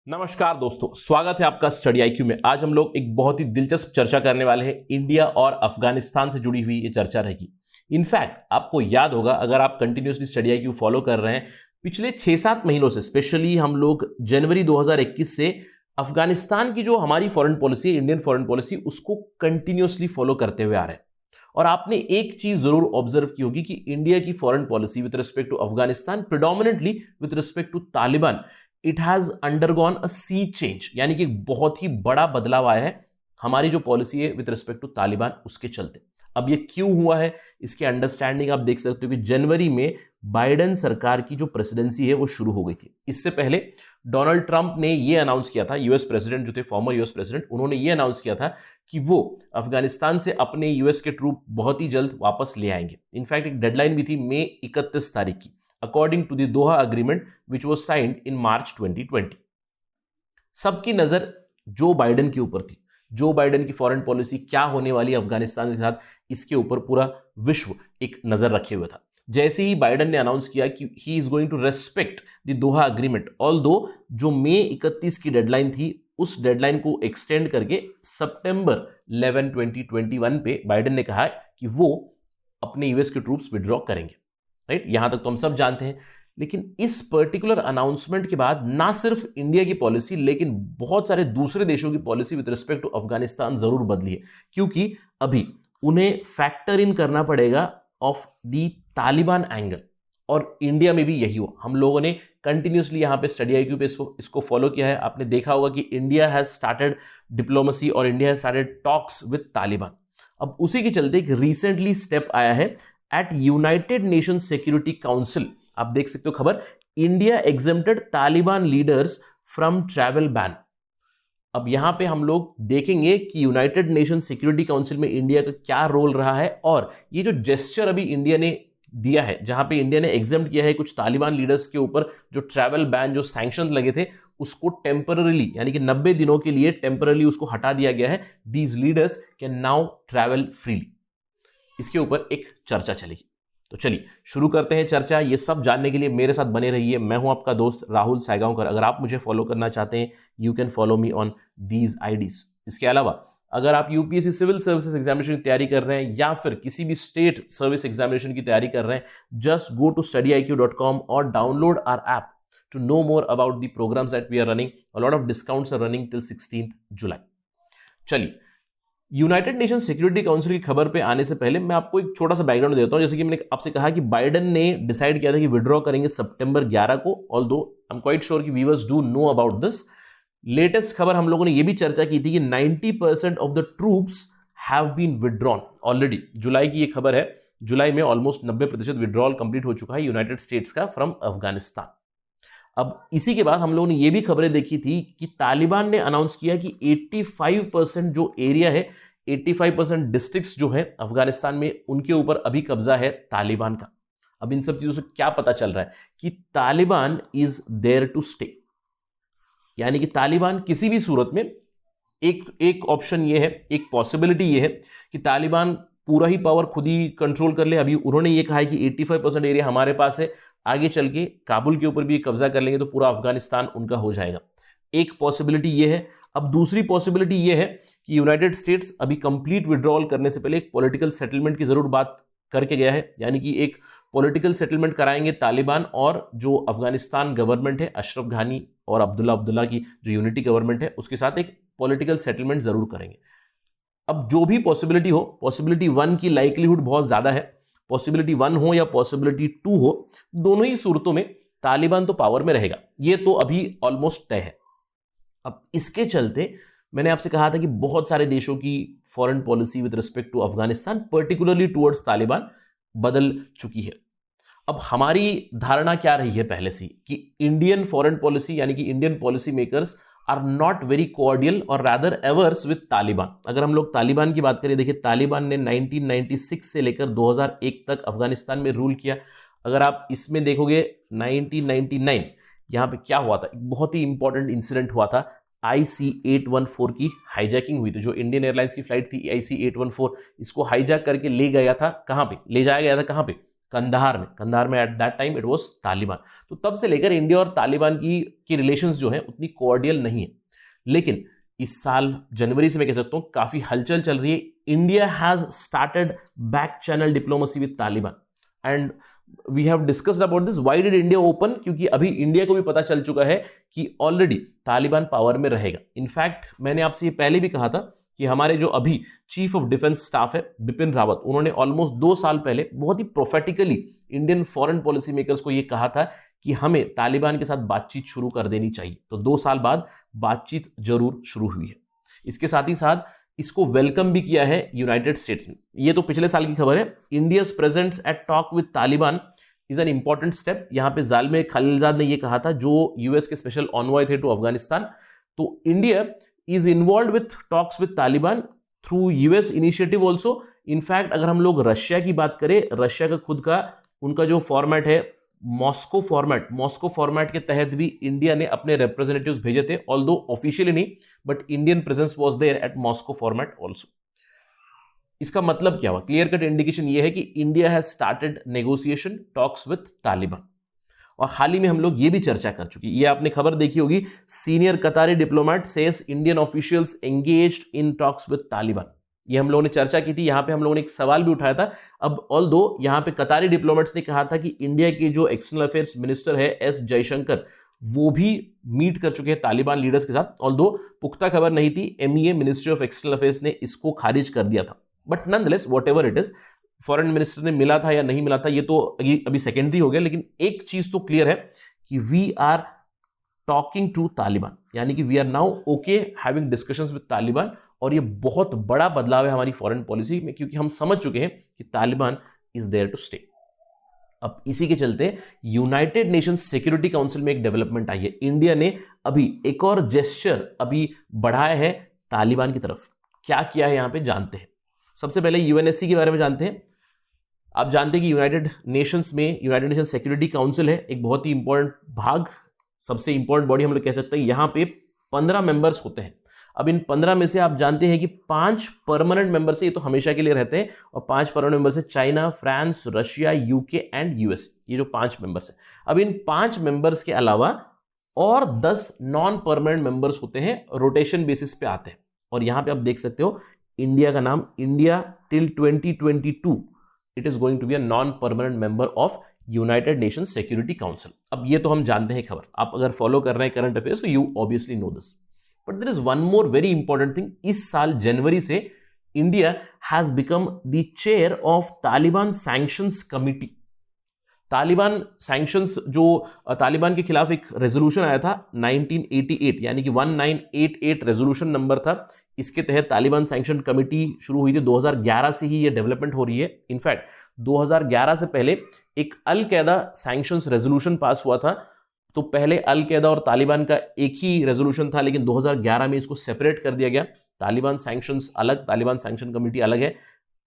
नमस्कार दोस्तों, स्वागत है आपका स्टडी आईक्यू में। आज हम लोग एक बहुत ही दिलचस्प चर्चा करने वाले हैं। इंडिया और अफगानिस्तान से जुड़ी हुई ये चर्चा रहेगी। इनफैक्ट आपको याद होगा, अगर आप कंटिन्यूसली स्टडी आईक्यू फॉलो कर रहे हैं, पिछले 6-7 महीनों से स्पेशली हम लोग जनवरी 2021 से अफगानिस्तान की जो हमारी फॉरेन पॉलिसी है, इंडियन फॉरेन पॉलिसी, उसको कंटिन्यूसली फॉलो करते हुए आ रहे हैं। और आपने एक चीज जरूर ऑब्जर्व की होगी कि इंडिया की foreign policy with respect to Afghanistan, predominantly with respect to Taliban, it has undergone a sea change, यानी कि बहुत ही बड़ा बदलाव आया है हमारी जो पॉलिसी है विद रिस्पेक्ट टू तालिबान, उसके चलते। अब ये क्यों हुआ है, इसकी अंडरस्टैंडिंग आप देख सकते हो कि जनवरी में बाइडेन सरकार की जो प्रेसिडेंसी है वो शुरू हो गई थी। इससे पहले डोनाल्ड ट्रंप ने ये अनाउंस किया था, यूएस प्रेसिडेंट जो थे, फॉर्मर यूएस प्रेसिडेंट, उन्होंने ये अनाउंस किया था कि वो अफगानिस्तान से अपने यूएस के ट्रूप बहुत ही जल्द वापस ले आएंगे। इनफैक्ट एक डेडलाइन भी थी मई 31 तारीख की, according to the Doha agreement which was signed in March 2020। सबकी नजर जो बाइडेन के ऊपर थी, जो बाइडेन की फॉरेन पॉलिसी क्या होने वाली है अफगानिस्तान के साथ, इसके ऊपर पूरा विश्व एक नजर रखे हुए था। जैसे ही बाइडेन ने अनाउंस किया कि he is going to respect the Doha agreement, although जो मई 31 की डेडलाइन थी, उस डेडलाइन को एक्सटेंड करके सितंबर 11, 2021 पे बाइडेन ने कहा कि वो अपने यूएस के ट्रूप्स विड्रॉ करेंगे। राइट, यहां तक तो हम सब जानते हैं। लेकिन इस पर्टिकुलर अनाउंसमेंट के बाद ना सिर्फ इंडिया की पॉलिसी, लेकिन बहुत सारे दूसरे देशों की policy with respect to Afghanistan जरूर बदली है, क्योंकि अभी उन्हें फैक्टर इन करना पड़ेगा ऑफ दी तालिबान एंगल। और इंडिया में भी यही हुआ। हम लोगों ने कंटिन्यूसली यहाँ पे स्टडी आईक्यू पे इसको फॉलो किया है। आपने देखा होगा कि इंडिया हैज स्टार्टेड डिप्लोमेसी और India has started talks with Taliban. अब उसी के चलते एक रिसेंटली स्टेप आया है at United Nation Security Council. आप देख सकते हो खबर, India exempted Taliban leaders from travel ban. अब यहां पे हम लोग देखेंगे कि यूनाइटेड नेशन सिक्योरिटी काउंसिल में इंडिया का क्या रोल रहा है, और ये जो जेस्चर अभी इंडिया ने दिया है, जहां पे इंडिया ने एग्जेम्प्ट किया है कुछ तालिबान लीडर्स के ऊपर जो ट्रैवल बैन, जो सैंक्शन लगे थे, उसको टेम्पररीली, यानी कि 90 दिनों के लिए टेम्पररीली उसको हटा दिया गया है। These leaders can now travel freely. इसके ऊपर एक चर्चा चलेगी। तो चलिए शुरू करते हैं चर्चा। ये सब जानने के लिए मेरे साथ बने रहिए। मैं हूं आपका दोस्त राहुल सायगांवकर। अगर आप मुझे फॉलो करना चाहते हैं, you can follow me on these IDs. इसके अलावा अगर आप यूपीएससी सिविल सर्विसेज एग्जामिनेशन की तैयारी कर रहे हैं या फिर किसी भी स्टेट सर्विस एग्जामिनेशन की तैयारी कर रहे हैं, जस्ट गो टू studyIQ.com और download our app to know more about the programs that we are running. A lot of discounts are running till 16 July. चलिए, यूनाइटेड नेशन सिक्योरिटी काउंसिल की खबर पे आने से पहले मैं आपको एक छोटा सा बैकग्राउंड देता हूं। जैसे कि मैंने आपसे कहा कि बाइडेन ने डिसाइड किया था कि विड्रॉ करेंगे सितंबर 11 को, although I am quite sure कि viewers do know about this. Latest खबर हम लोगों ने ये भी चर्चा की थी कि 90% of the troops have been withdrawn already. जुलाई की ये खबर है, जुलाई में ऑलमोस्ट 90% विड्रॉल कंप्लीट हो चुका है यूनाइटेड स्टेट्स का फ्रॉम अफगानिस्तान। अब इसी के बाद हम लोगों ने ये भी खबरें देखी थी कि तालिबान ने अनाउंस किया कि 85% जो एरिया है, 85% डिस्ट्रिक्ट्स जो है अफगानिस्तान में, उनके ऊपर अभी कब्जा है तालिबान का। अब इन सब चीजों से क्या पता चल रहा है कि Taliban is there to stay, यानी कि तालिबान किसी भी सूरत में, एक ऑप्शन ये है, एक पॉसिबिलिटी ये है कि तालिबान पूरा ही पावर खुद ही कंट्रोल कर ले। अभी उन्होंने ये कहा है कि 85% एरिया हमारे पास है, आगे चल के काबुल के ऊपर भी कब्जा कर लेंगे तो पूरा अफगानिस्तान उनका हो जाएगा। एक पॉसिबिलिटी ये है। अब दूसरी पॉसिबिलिटी ये है कि यूनाइटेड स्टेट्स अभी कंप्लीट विड्रॉल करने से पहले एक पॉलिटिकल सेटलमेंट की जरूर बात करके गया है, यानी कि एक पॉलिटिकल सेटलमेंट कराएंगे तालिबान और जो अफगानिस्तान गवर्नमेंट है, अशरफ घानी और अब्दुल्ला की जो यूनिटी गवर्नमेंट है, उसके साथ एक पॉलिटिकल सेटलमेंट जरूर करेंगे। अब जो भी पॉसिबिलिटी हो, पॉसिबिलिटी 1 की लाइकलीहुड बहुत ज्यादा है। पॉसिबिलिटी 1 हो या पॉसिबिलिटी 2 हो, दोनों ही सूरतों में तालिबान तो पावर में रहेगा, ये तो अभी ऑलमोस्ट तय है। अब इसके चलते मैंने आपसे कहा था कि बहुत सारे देशों की foreign policy with respect to Afghanistan, particularly towards Taliban, बदल चुकी है। अब हमारी धारणा क्या रही है पहले से कि इंडियन फॉरेन पॉलिसी, यानी कि Indian policy makers are not very cordial और रादर एवर्स विद तालिबान। अगर हम लोग तालिबान की बात करें, देखिए तालिबान ने 1996 से लेकर 2001 तक अफगानिस्तान में रूल किया। अगर आप इसमें देखोगे 1999 यहां पे क्या हुआ था, एक बहुत ही इंपॉर्टेंट इंसिडेंट हुआ था। IC-814 की हाईजैकिंग हुई थी, जो इंडियन एयरलाइंस की फ्लाइट थी IC-814, इसको हाईजैक करके ले गया था, कहां पे ले जाया गया था, कहां पे, कंधार में at that time it was Taliban. तो तब से लेकर इंडिया और तालिबान की रिलेशंस जो है उतनी कोऑर्डियल नहीं है। लेकिन इस साल जनवरी से मैं कह सकता हूं काफी हलचल चल रही है। India has started back channel diplomacy with Taliban and we have discussed about this. Why did India open? क्योंकि अभी इंडिया को भी पता चल चुका है कि ऑलरेडी तालिबान पावर में रहेगा। इनफैक्ट मैंने आपसे ये पहले भी कहा था कि हमारे जो अभी चीफ ऑफ डिफेंस स्टाफ है बिपिन रावत, उन्होंने ऑलमोस्ट 2 साल पहले बहुत ही prophetically Indian foreign policy makers को ये कहा था कि हमें तालिबान के साथ बातचीत शुरू कर देनी चाहिए। तो 2 साल बाद बातचीत जरूर शुरू हुई है। इसके साथ ही साथ इसको वेलकम भी किया है यूनाइटेड स्टेट्स ने। ये तो पिछले साल की खबर है। India's presence at talk with Taliban is an important step. यहां पे जालमे खलीलजाद ने ये कहा था, जो यूएस के स्पेशल ऑनवॉय थे टू अफगानिस्तान। तो India is involve with talks with Taliban through US initiative also. In fact अगर हम लोग रशिया की बात करें, रशिया का खुद का उनका जो फॉर्मेट है मॉस्को फॉर्मेट के तहत भी इंडिया ने अपने रिप्रेजेंटेटिव्स भेजे थे, ऑल्दो ऑफिशियली नहीं, but Indian presence was there at Moscow format also. इसका मतलब क्या हुआ? क्लियर कट इंडिकेशन ये है कि India has started negotiation talks with Taliban. और हाल ही में हम लोग ये भी चर्चा कर चुकी, ये आपने खबर देखी होगी, senior Katari diplomat says Indian officials engaged in talks with Taliban. ये हम लोगों ने चर्चा की थी। यहां पे हम लोगों ने एक सवाल भी उठाया था। अब ऑल्दो यहां पे कतारी डिप्लोमेट्स ने कहा था कि इंडिया के जो एक्सटर्नल अफेयर्स मिनिस्टर है एस जयशंकर, वो भी मीट कर चुके हैं तालिबान लीडर्स के साथ। ऑल्दो पुख्ता खबर नहीं थी, MEA ministry of external affairs ने इसको खारिज कर दिया था। But nonetheless whatever it is, foreign minister ने मिला था या नहीं मिला था ये तो अभी सेकेंडरी हो गया। लेकिन एक चीज तो क्लियर है कि we are talking to Taliban, यानी कि we are now okay having discussions with Taliban. और ये बहुत बड़ा बदलाव है हमारी फॉरेन पॉलिसी में, क्योंकि हम समझ चुके हैं कि Taliban is there to stay. अब इसी के चलते यूनाइटेड नेशंस सिक्योरिटी काउंसिल में एक डेवलपमेंट आई है। इंडिया ने अभी एक और जेस्चर अभी बढ़ाया है तालिबान की तरफ। क्या किया है यहां पे जानते हैं। सबसे पहले यूएनएससी के बारे में जानते हैं। आप जानते हैं कि यूनाइटेड नेशंस में यूनाइटेड नेशन सिक्योरिटी काउंसिल है, एक बहुत ही इंपॉर्टेंट भाग, सबसे इंपॉर्टेंट बॉडी हम लोग कह सकते हैं। यहां पे 15 मेंबर्स होते हैं। अब इन 15 में से आप जानते हैं कि 5 परमानेंट मेंबर से, ये तो हमेशा के लिए रहते हैं, और 5 परमानेंट मेंबर से China, France, Russia, UK and US, ये जो 5 मेंबर्स हैं। अब इन 5 मेंबर्स के अलावा और 10 नॉन परमानेंट मेंबर्स होते हैं, रोटेशन बेसिस पे आते हैं। और यहां पे आप देख सकते हो इंडिया का नाम, India till 2022 it is going to be a non permanent member of United Nation Security Council. अब ये तो हम जानते हैं खबर, आप अगर फॉलो कर रहे हैं करंट अफेयर्स तो you obviously know this. But there is one more very important thing. इस साल जनवरी से India has become the chair of Taliban sanctions committee. Taliban sanctions, जो तालिबान के खिलाफ एक रेजोल्यूशन आया था 1988, यानी कि 1988 रेजोल्यूशन नंबर था। इसके तहत तालिबान सैंक्शन कमिटी शुरू हुई थी। 2011 से ही ये डेवलपमेंट हो रही है। इनफैक्ट 2011 से पहले एक अल कैदा सैंक्शंस रेजोल्यूशन पास हुआ था। तो पहले अल कैदा और तालिबान का एक ही रेजोल्यूशन था, लेकिन 2011 में इसको सेपरेट कर दिया गया। तालिबान सैंक्शंस अलग, तालिबान सैंक्शन कमिटी अलग है,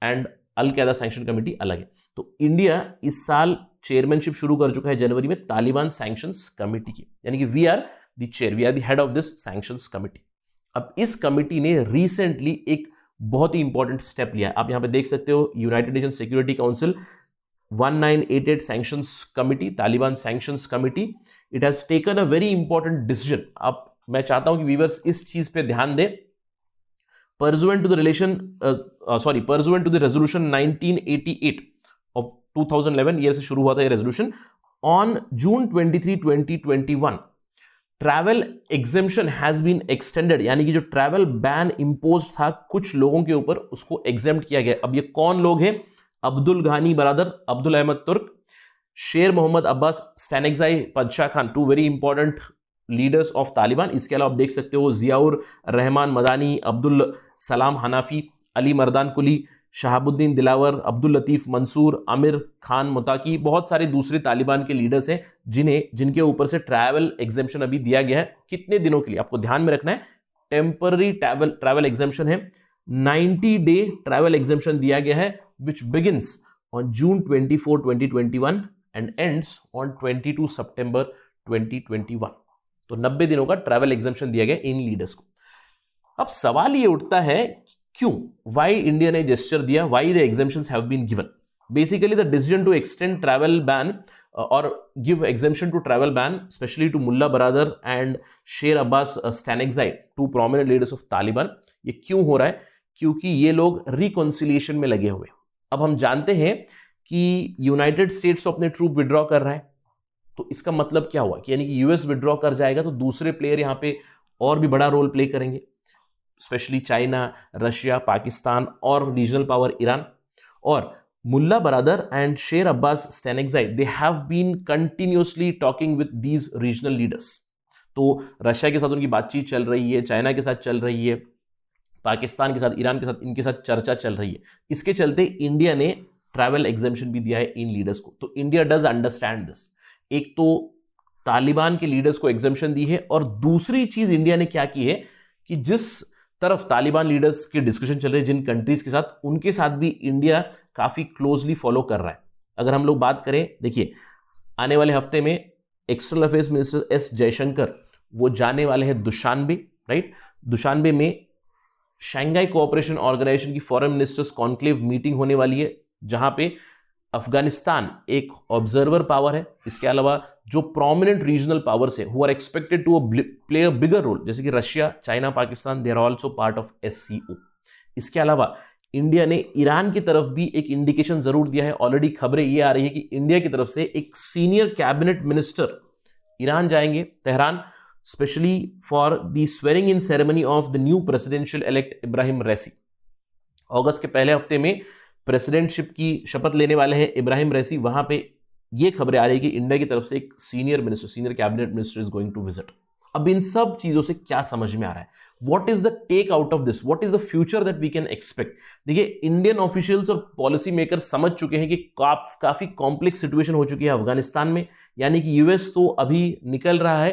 एंड अल कैदा सैंक्शन कमिटी अलग है। तो इंडिया इस साल चेयरमैनशिप शुरू कर चुका है जनवरी में तालिबान सैंक्शंस कमिटी की, यानी कि we are the chair, we are the head of this sanctions committee. अब इस कमिटी ने रिसेंटली एक बहुत ही इंपॉर्टेंट स्टेप लिया है। आप यहां पे देख सकते हो United Nation Security council 1988 sanctions committee, Taliban sanctions committee, it has taken a very important decision. अब मैं चाहता हूं कि व्यूअर्स इस चीज पे ध्यान दें। Pursuant to the resolution 1988 of 2011 year से शुरू हुआ था ये resolution. On June 23, 2021 travel exemption has been extended, यानी कि जो ट्रैवल बैन इंपोज था कुछ लोगों के ऊपर, उसको एग्जेम्प्ट किया गया। अब ये कौन लोग हैं? अब्दुल घानी Baradar, Abdul Ahmad Turk, Sher Mohammad Abbas, Stanikzai Padshah Khan, 2 very important leaders of Taliban. इसके अलावा आप देख सकते हो जियाउर रहमान मदानी, अब्दुल सलाम हनाफी, अली मर्दान कुली, शहाबुद्दीन दिलावर, अब्दुल लतीफ मंसूर, आमिर खान मुताकी, बहुत सारे दूसरे तालिबान के लीडर्स हैं जिनके ऊपर से ट्रैवल एग्जेम्पशन अभी दिया गया है। कितने दिनों के लिए आपको ध्यान में रखना है, टेम्पररी ट्रैवल एग्जेम्पशन है, 90 डे ट्रैवल एग्जेम्पशन दिया गया है, which begins on June 24, 2021 and ends on 22 September 2021। तो 90 दिनों का ट्रैवल एग्जेम्पशन दिया गया इन लीडर्स को। अब सवाल ये उठता है क्यों, वाई इंडिया ने जेस्चर दिया, why the exemptions have been given. basically the decision to extend travel ban or give exemption to travel ban, especially to Mullah Baradar and Sher Abbas Stanexite, two prominent leaders of Taliban. ये क्यों हो रहा है? क्योंकि ये लोग reconciliation में लगे हुए। अब हम जानते हैं कि यूनाइटेड स्टेट्स तो अपने ट्रूप विड्रॉ कर रहा है, तो इसका मतलब क्या हुआ कि यानी कि यूएस विड्रॉ कर जाएगा तो दूसरे प्लेयर यहां पे और भी बड़ा रोल प्ले करेंगे, स्पेशली चाइना, रशिया, पाकिस्तान और रीजनल पावर ईरान। और Mullah Baradar and Sher Abbas Stanikzai, they have been continuously talking with these regional leaders. तो रशिया के साथ उनकी बातचीत चल रही है, चाइना के साथ चल रही है, पाकिस्तान के साथ, ईरान के साथ, इनके साथ चर्चा चल रही है। इसके चलते इंडिया ने ट्रैवल एग्जेम्पशन भी दिया है इन लीडर्स को। तो इंडिया डज अंडरस्टैंड दिस। एक तो तालिबान के लीडर्स को एग्जेम्पशन दी है, और दूसरी चीज इंडिया ने क्या की है कि जिस तरफ तालिबान लीडर्स के डिस्कशन चल रहे हैं जिन कंट्रीज के साथ, उनके साथ भी इंडिया काफी क्लोजली फॉलो कर रहा है। अगर हम लोग बात करें, देखिए आने वाले हफ्ते में external affairs minister S Jaishankar वो जाने वाले हैं दुशानबे, राइट। दुशानबे में शंघाई कोऑपरेशन ऑर्गेनाइजेशन की फॉरेन मिनिस्टर्स कॉन्क्लेव मीटिंग होने वाली है, जहां पे अफगानिस्तान एक ऑब्जर्वर पावर है। इसके अलावा जो प्रोमिनेंट रीजनल पावर्स है who are expected to play a bigger role, जैसे कि Russia, China, Pakistan, they are also part of SCO. इसके अलावा इंडिया ने ईरान की तरफ भी एक इंडिकेशन जरूर दिया है। ऑलरेडी खबरें ये आ रही है कि इंडिया की तरफ से एक सीनियर कैबिनेट मिनिस्टर ईरान जाएंगे, Tehran, specially for the swearing in ceremony of the new presidential elect Ebrahim Raisi. अगस्त के पहले हफ्ते में प्रेसिडेंटशिप की शपथ लेने वाले हैं इब्राहिम रैसी। वहां पे ये खबरें आ रही है कि इंडिया की तरफ से एक senior minister, senior cabinet minister is going to visit. अब इन सब चीजों से क्या समझ में आ रहा है? What is the take out of this? What is the future that we can expect? देखिए, इंडियन ऑफिशियल्स और पॉलिसी मेकर समझ चुके हैं कि काफी कॉम्प्लेक्स सिचुएशन हो चुकी है अफगानिस्तान में, यानी कि यूएस तो अभी निकल रहा है,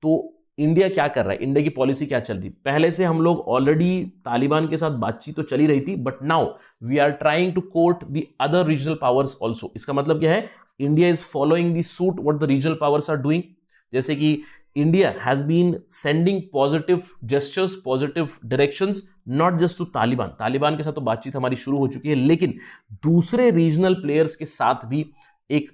तो इंडिया क्या कर रहा है, इंडिया की पॉलिसी क्या चल रही। पहले से हम लोग ऑलरेडी तालिबान के साथ बातचीत तो चली रही थी, but now we are trying to court the other regional powers also. इसका मतलब क्या है? India is following the suit what the regional powers are doing. जैसे कि India has been sending positive gestures, positive directions, not just to Taliban. Taliban के साथ तो बातचीत हमारी शुरू हो चुकी है, लेकिन दूसरे रीजनल प्लेयर्स के साथ भी एक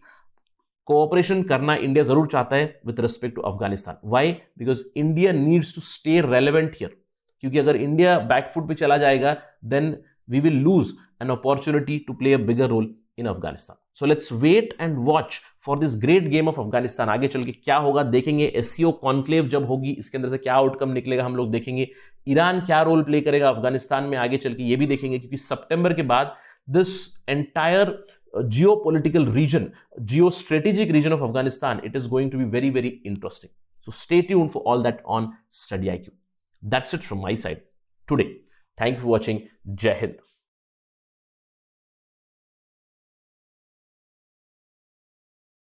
कोऑपरेशन करना इंडिया जरूर चाहता है with respect to Afghanistan. Why? Because India needs to stay relevant here, क्योंकि अगर इंडिया बैकफुट पे चला जाएगा then we will lose an opportunity to play a bigger role in Afghanistan. So let's wait and watch for this great game of Afghanistan. आगे चल के क्या होगा देखेंगे। एससीओ कॉन्क्लेव जब होगी, इसके अंदर से क्या आउटकम निकलेगा हम लोग देखेंगे। ईरान क्या रोल प्ले करेगा अफगानिस्तान में आगे चल के, ये भी देखेंगे, क्योंकि सितंबर के बाद this entire geopolitical region, geostrategic region of Afghanistan, it is going to be very, very interesting. So stay tuned for all that on Study IQ. That's it from my side today. Thank you for watching. Jai Hind.